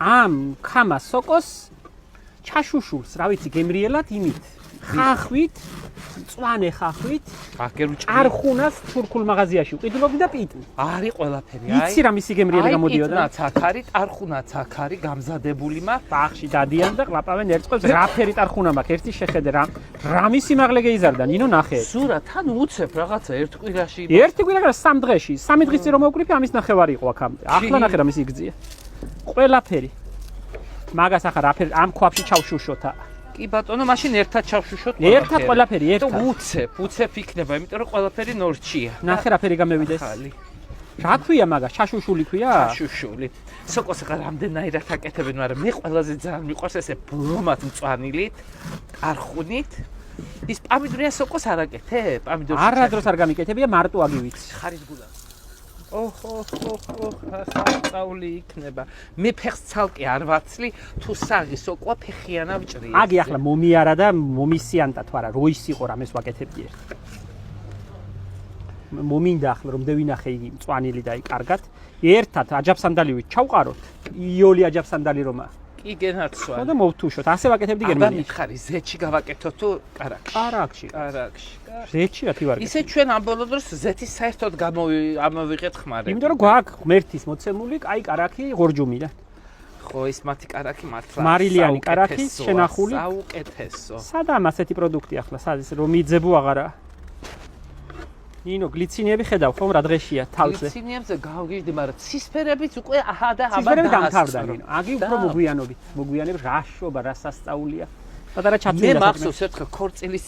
ამ ქამა სოკოს ჩაშუშულს, რა ვიცი, გემრიელად იმით. ხახვით, მწვანე ხახვით, არხუნას თურქულ მაღაზიაში ვყიდულობდი და პიტნი. არის ყველაფერი, იცი რა მისი გემრიელი გამოდიოდა? პიტნაც აქ არის, არხუნაც აქ არის, გამზადებული მაქვს. ბაღში დადიან და ყლაპავენ ერწყმებს. რა ფერი არხუნა მაქვს? ერთი შეხედე რა მისი მაღლე გეიზარდა, ნინო ნახე. სურა თან უცებ რაღაცა ერთ კვირაში. ერთი კვირა რა 3 დღეში, 3 დღის წინ რომ მოვკრიფე, ამის ნახევარი იყო აქამდე. ახლა ნახე რა მისი იგზია. ყველაფერი. მაგას ახლა რა ფერი ამ ქვაბში ჩავშუშოთა. კი ბატონო, მაშინ ერთად ჩავშუშოთ ყველაფერი. ერთად ყველაფერი, ერთად. უცებ იქნება, იმიტომ რომ ყველაფერი ნორჩია. ნახე რა ფერი გამევიდეს. რა ქვია მაგას? ჩაშუშული ქვია? ჩაშუშული. სოკოს ახლა რამდენაირად აკეთებენ, მაგრამ მე ყველაზე ძალიან მიყვარს ესე ბლომად მწვანილით, არხუნით. ის პამიდორია სოკოს არ აკეთებ? პამიდორს არადროს არ გამიკეთებია, მარტო აგივიცი. ხარისგულა. ოჰ, სასწაული იქნება. მე ფეხს ცალკე არ ვაცლი, თუ საღი სოკვა ფეხიანა ვჭრია. აგი ახლა მომიარა და მომისიანტა თუ არა, როის იყო რამეს ვაკეთებდი ერთ. მომინდა ახლა რომ დევინახე იგი მწვანილი და აი კარგად. ერთად აჯაფსანდალივით ჩავყაროთ. იოლი აჯაფსანდალი რომა. კი გენაცვალე. და მოვთუშოთ. ასე ვაკეთებდი გერმანიაში. აბა მითხარი, ზეთში გავაკეთოთ თუ კარაქში? კარაქში. ზეთში რა თი ვარგე. ისე ჩვენ ამ ბოლო დროს ზეთის საერთოდ ამოვიღეთ ხმარები. იმიტომ რომ გვაქვს ღმერთის მოცემული, კაი კარაქი ღორჯუმიდან. ხო, ის მათი კარაქი მართლა. მარილიანი კარაქი შენახული. საუკეთესო. სადაა ასეთი პროდუქტი ახლა, სადის რომ მიძებო აღარა. ნინო გლიცინიები ხედავ ხომ რა დღეშია თავზე. გლიცინიებზე გავგიჟდი, მაგრამ ცისფერებიც უკვე აჰა და აბა ცისფერები დამთავრდა ნინო. აგი უფრო მოგვიანობ რაშობა, რა სასწაულია. პატარა ჩათვლიდა. მე მახსოვს ერთხელ ქორწილის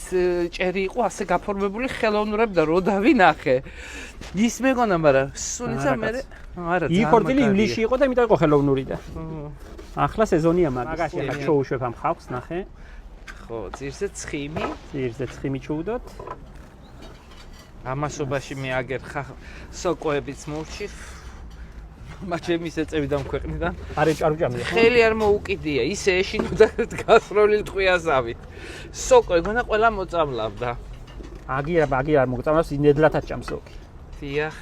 ჭერი იყო ასე გაფორმებული ხელოვნურები და რო დავინახე. ის მეგონა, მაგრამ სულიცა მე არა. იქორწილი ივლისში იყო და იმიტომ იყო ხელოვნური და. ახლა სეზონია მაგაში ახლა ჩოუშვებ ამ ხალხს ნახე. ხო, ძირზე ცხიმი. ძირზე ცხიმი ჩუვდოთ. ამასობაში მე აგერ სოკოებიც მოვჩი. მაჩემის ეწევი დამქვეყნიდან. არე ჭარუჭამია. ხელი არ მოუკიდია, ისე ეშინოდა გასროლილ ტყვიასავით. სოკო ეგონა ყველა მოწამლავდა. აგი არ მოგწამლავს, ნედლათაც ჭამს სოკი. დიახ.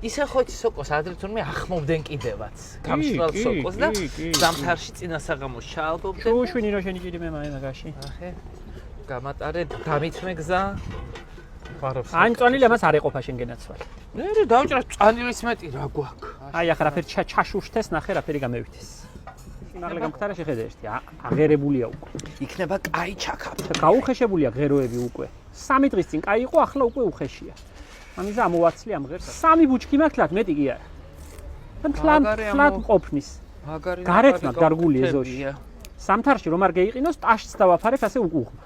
ისე ხოთი სოკოს ადრე თურმე ახმობდნენ კიდევაც. გამშვალ სოკოს და ზამთარში წინასაღამოს ჩაალბობდნენ. შუშვინი რო შენი ჭირი მე მაგაში. ახე. გამატარე დამითმე გზა. ან წვანილი ამას არ ეყოფა შენ გენაცვალე. მე დავჭრა წვანილის მეტი რა გვაქვს. აი ახლა რა ფერი ჩაშუშთეს ნახე რა ფერი გამევითეს. მაღლა გამختاره შეხედე ერთი აღერებულია უკვე. იქნება კაი ჩაქაფა. გაუხეშებულია ღეროები უკვე. 3 დღის წინ კაი იყო, ახლა უკვე უხეშია. ამისა ამოვაცლი ამ ღერს. 3 ბუჩქი მაქვს, მეტი კი არა. თლად მყოფნის. გარეთ მაქვს დარგული ეზოში. სამთარში რომ არ გეიყინოს, ტაშს დავაფარებ, ასე უკუღმა.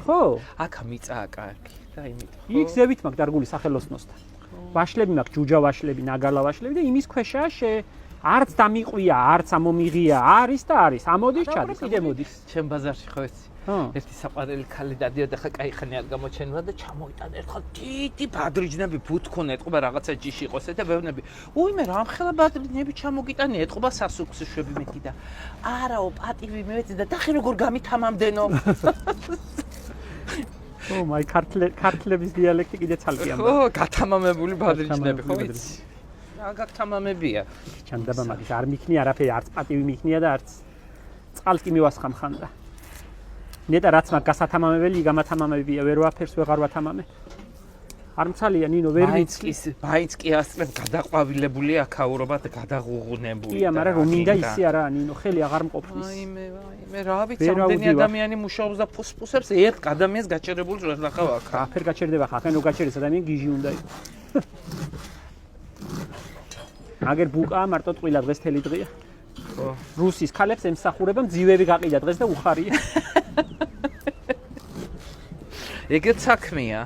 ხო, აქა მიწაა კარგი და იმით. იქ ზევით მაქვს დარგული სახელოსნოსთან. ვაშლები მაქვს, ჯუჯა ვაშლები, ნაგალა ვაშლები და იმის ქვეშაა არც დამიყვია, არც ამომიღია, არის და არის. ამოდის ჩადის, კიდე მოდის. ჩემ ბაზარში ხო იცი? ერთი საყვარელი ქალი დადიოდა ხა კაი ხანი არ გამოჩენილა და ჩამოიტანა ერთხელ დიდი ბადრიჯნები ბუთქონა ეთყობა რაღაცა ჯიში იყოს და ვეუბნები უიმე რამხელა ბადრიჯნები ჩამოგიტანი ეთყობა სასუქსშვები მეტი და არაო პატივი მევეცი და დახი როგორ გამითამამდენო ო მაი ქართლების დიალექტი კიდე ცალკე ამბა. ხო, გათამამებული ბადრიჯნები ხო ვიცი? რა გათამამებია? ჩანდაბა მაგის არ მიქნია არაფერი, არც პატივი მიქნია და არც წყალს კი მივასხამ ხანდა. ნეტა რაც მაგ გასათამამებელი გამათამამებია, ვერ ვაფერს ვეღარ ვათამამე. არ მცალია ნინო ვერ ვიცი. მაინც კი ასწრებ გადაყვავილებული აქაურობა და გადაღუღუნებული. კი, მაგრამ რომ მინდა ისე არა ნინო, ხელი აღარ მყოფნის. მე რა ვიცი, ამდენი ადამიანი მუშაობს და ფუსფუსებს ერთ ადამიანს გაჩერებულს რა ნახავ აქ. აფერ გაჩერდება ხა, ხენ რო გაჩერდეს ადამიანი გიჟი უნდა იყოს. აგერ ბუკა მარტო ტყილა დღეს თელი დღეა. ხო. რუსის ქალებს ემსახურება მძივები გაყიდა დღეს და უხარია. ეგეც საქმეა.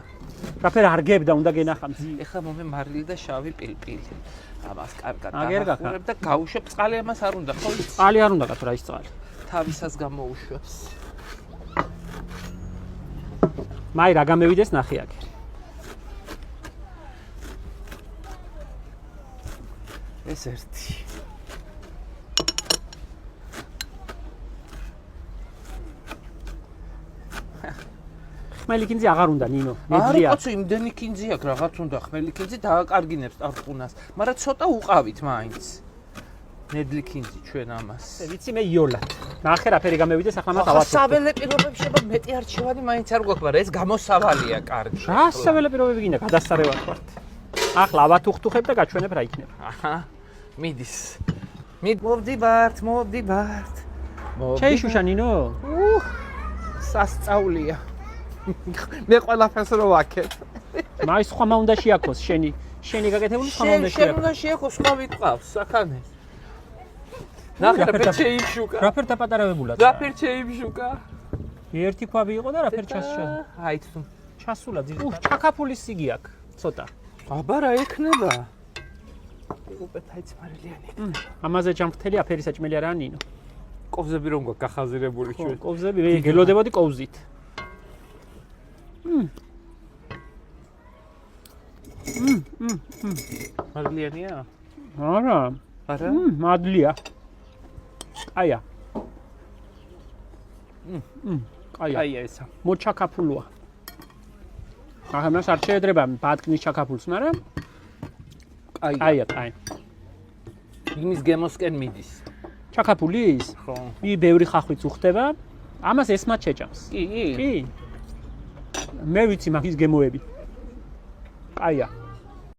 რაფერ არ გებდა უნდა გენახა მძივი. ეხლა მომე მარილი და შავი პილპილი. ამას კარგად დაგახურებ და გაუშვებ წყალი ამას არ უნდა ხო? წყალი არ უნდა გათო რა ის წყალი. თავისას გამოუშვებს. მაი რა გამევიდეს ნახე აგერ. ეს ერთი. ხმელი კინძი აღარ უნდა ნინო, ნედლია. არა, კაცო, იმდენი კინძი აქვს, რაღაც უნდა ხმელი კინძი დააკარგინებს ტარხუნას, მაგრამ ცოტა უყავით მაინც. ნედლი კინძი ჩვენ ამას. ვიცი მე იოლად. ნახე რაფერი გამევიდეს ახლა მას ახლა ავაწევ. საველე პირობებში შეება მეტი არჩევანი მაინც არ გვაქვს, მაგრამ ეს გამოსავალია კარგი. რა საველე პირობები გინდა გადასარევად ვართ. ახლა ავათუხტუხებ და გაჩვენებ რა იქნება. აჰა. მიდის. მოვდივართ. შეიშუშა ნინო? სასწაულია. მე ყველაფერს რო ვაქებ. მაის სხვა მა უნდა შეაქოს შენი გაკეთებული სხვა მა უნდა შენ უნდა შეაქოს სხვა ვიტყავს საქანეს. ნახე რა შეიმშუკა. რაფერ დაპატარავებულად. რაფერ შეიმშუკა. ერთი ქვაბი იყო და რაფერ ჩასშა. აი თუ ჩასულა ძირითადად. ჩაკაფულის სიგი აქვს ცოტა. აბა რა ექნება? უპეტაიც მარილიანი. ამაზე ჯამრთელი აფერი საჭმელი არაა ნინო. კოვზები რომ გვაქვს გახაზირებული ჩვენ. კოვზები მე გელოდებოდი კოვზით. მარილიანია? არა. არა? მადლია. აია. აია. აი ესა. მოჩაკაფულოა. ახლა მას არ შეედრება ბატკნის ჩაკაფულს, მაგრამ აია, აი. იმის გემოსკენ მიდის. ჩაკაფულის? ხო. ბევრი ხახვიც უხდება. ამას ესმად შეჭამს. კი. კი. მე ვიცი მაგის გემოები. აია.